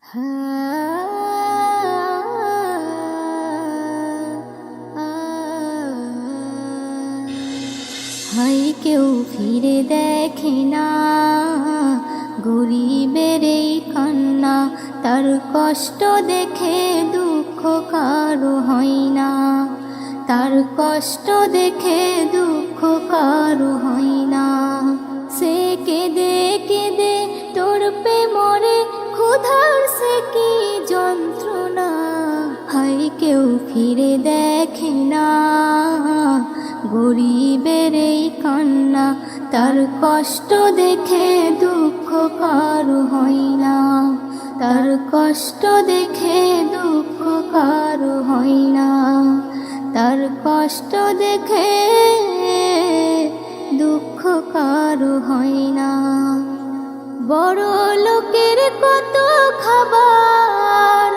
High কেউ ফিরে দেখে না গরিবের এই কান্না, তার কষ্ট দেখে দুঃখ কারো হয় না, তার কষ্ট দেখে দুঃখ কারো হয় না। সে কেঁদে কেঁদে তড়পে মরে, ক্ষুধার সে কি যন্ত্রণা। হাই কেউ ফিরে দেখে না গরিবের এই কান্না, তার কষ্ট দেখে দুঃখ কারো হয় না, তার কষ্ট দেখে দুঃখ কারো হয় না, তার কষ্ট দেখে দুঃখ কারো হয় না। বড় লোকের কত খাবার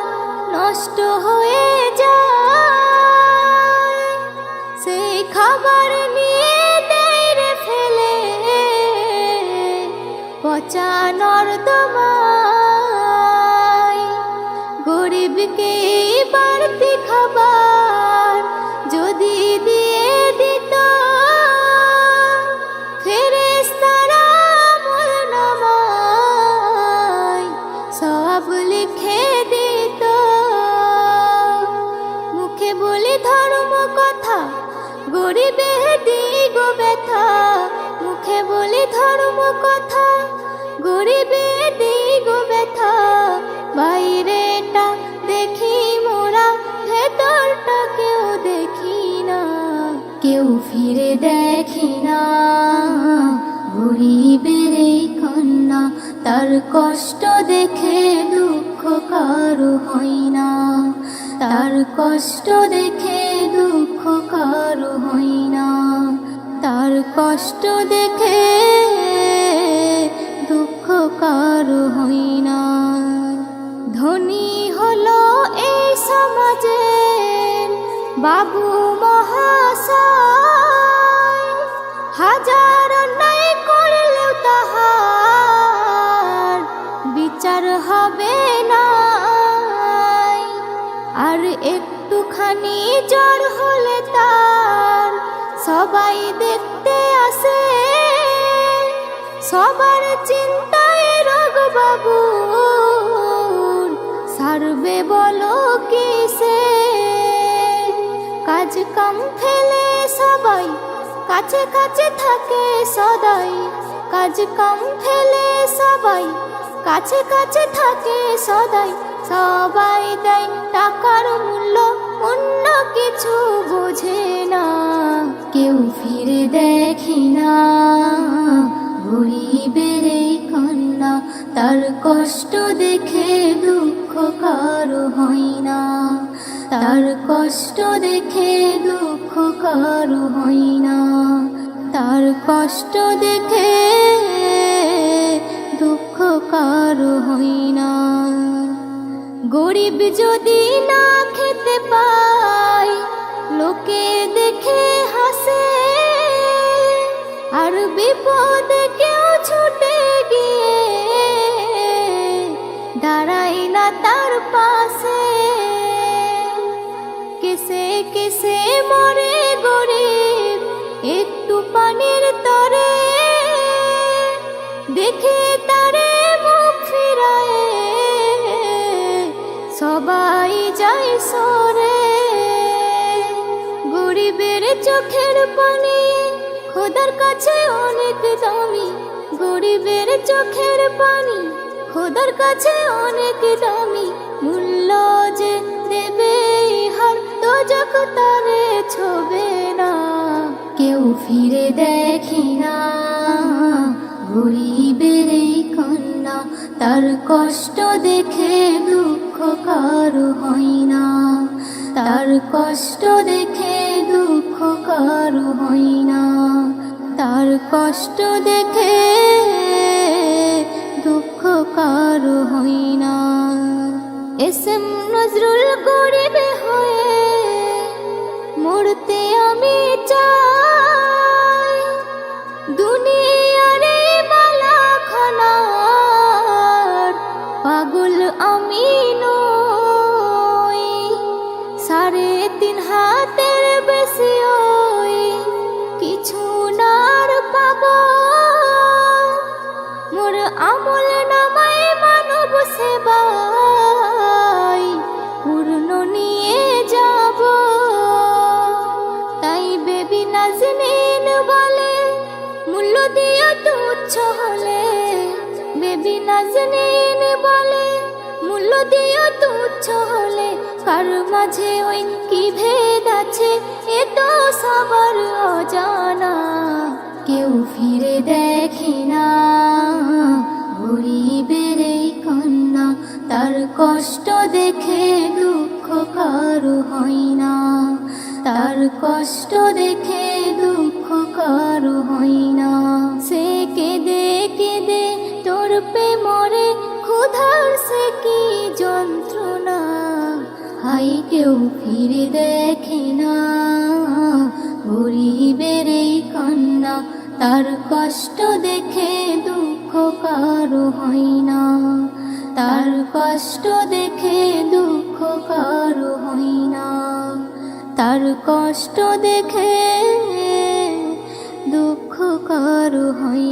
নষ্ট হয়ে যায়, সেই খাবার নিয়ে দেয় রে ফেলে পচা নর্দমায়। গরিবকে বাড়তি খাবার যদি দিয়ে দিত, ফেরেশতারা আমলনামায় সওয়াব লিখে দিত। মুখে বলি ধর্ম কথা, গরিবে দিগ ব্যথা। মুখে বলি ধর্ম কথা, গরিবে দিগ ব্যথা। বাইরেটা দেখি মোরা, ভেতরটা কেউ দেখি না, কেউ ফিরে দেখি না গরিবের এই কান্না, তার কষ্ট দেখে দুঃখ কারো হয় না, তার কষ্ট দেখে দুঃখ কারো হয় না, তার কষ্ট দেখে দুঃখ কারো হয় না। ধনী হলো এই সমাজের বাবু মহাশয়, হাজার অন্যায় করলেও তাহার বিচার হবে না। আর একটুখানি জ্বর হলে তার সবাই দেখতে আসে, সবার চিন্তায় রোগ বাবুর সারবে বলো কিসে। কাজ কাম ফেলে সবাই কাছে কাছে থাকে সদাই, কাজ কাম ফেলে সবাই কাছে কাছে থাকে সদাই। সবাই দেয় টাকার মূল্য, অন্য কিছু বোঝে না, কেউ ফিরে দেখে না গরিবের এই কান্না, তার কষ্ট দেখে দুঃখ কারো হয় না, তার কষ্ট দেখে দুঃখ কারো হয় না, তার কষ্ট দেখে দুঃখ কারো হয় না। গরিব যদি না খেতে পায়, লোকে দেখে হাসে, আর বিপদে কেউ ছুটে গিয়ে দাঁড়ায় না তার পাশে। কিসে কিসে মরে গরিব একটু পানির তরে, দেখে তারে মুখ ফিরায় সবাই যায় সরে। গরিবের চোখের পানি খোদার কাছে অনেক দামি, গরিবের চোখের পানি খোদার কাছে অনেক দামি। মূল্য যে দেবে হার, তো যখ তারে ছোবে না, কেউ ফিরে দেখে না গরিবের এই কান্না, তার কষ্ট দেখে দুঃখ কারো হয় না, তার কষ্ট দেখে দুঃখ কারো হয় না, তার কষ্ট দেখে দুঃখ কারো হয় না। এসএম নজরুল গরিবে হয়ে মরতে আমি চাই, দুনিয়ারে বালা খানার পাগল আমি নই, 3.5 হাতের বেশি ওই কিছু নার পাবো। মোর আমল নামায় মানব সেবাই পূর্ণ নিয়ে যাব। তাই বেবি নাজনীন বলে মূল্য দিও তুচ্ছ হলে, বেবি নাজনীন বলে মূল্য দিও তুচ্ছ হলে। কার মাঝে ওই কি ভেদ আছে এ তো সবার অজানা, কেউ ফিরে দেখে না গরিবের এই কন্যা। তার কষ্ট দেখে দুঃখ কারো হয় না, তার কষ্ট দেখে দুঃখ কারো হয় না। সে কেঁদে কেঁদে তোর পে মরে, ক্ষুধার সে কি যন্ত্রণা। হাই কেউ ফিরে দেখে না গরিবের এই কন্যা। তার কষ্ট দেখে দুঃখ কারো হয় না, তার কষ্ট দেখে দুঃখ কারো হয় না, তার কষ্ট দেখে দুঃখ কারো হয়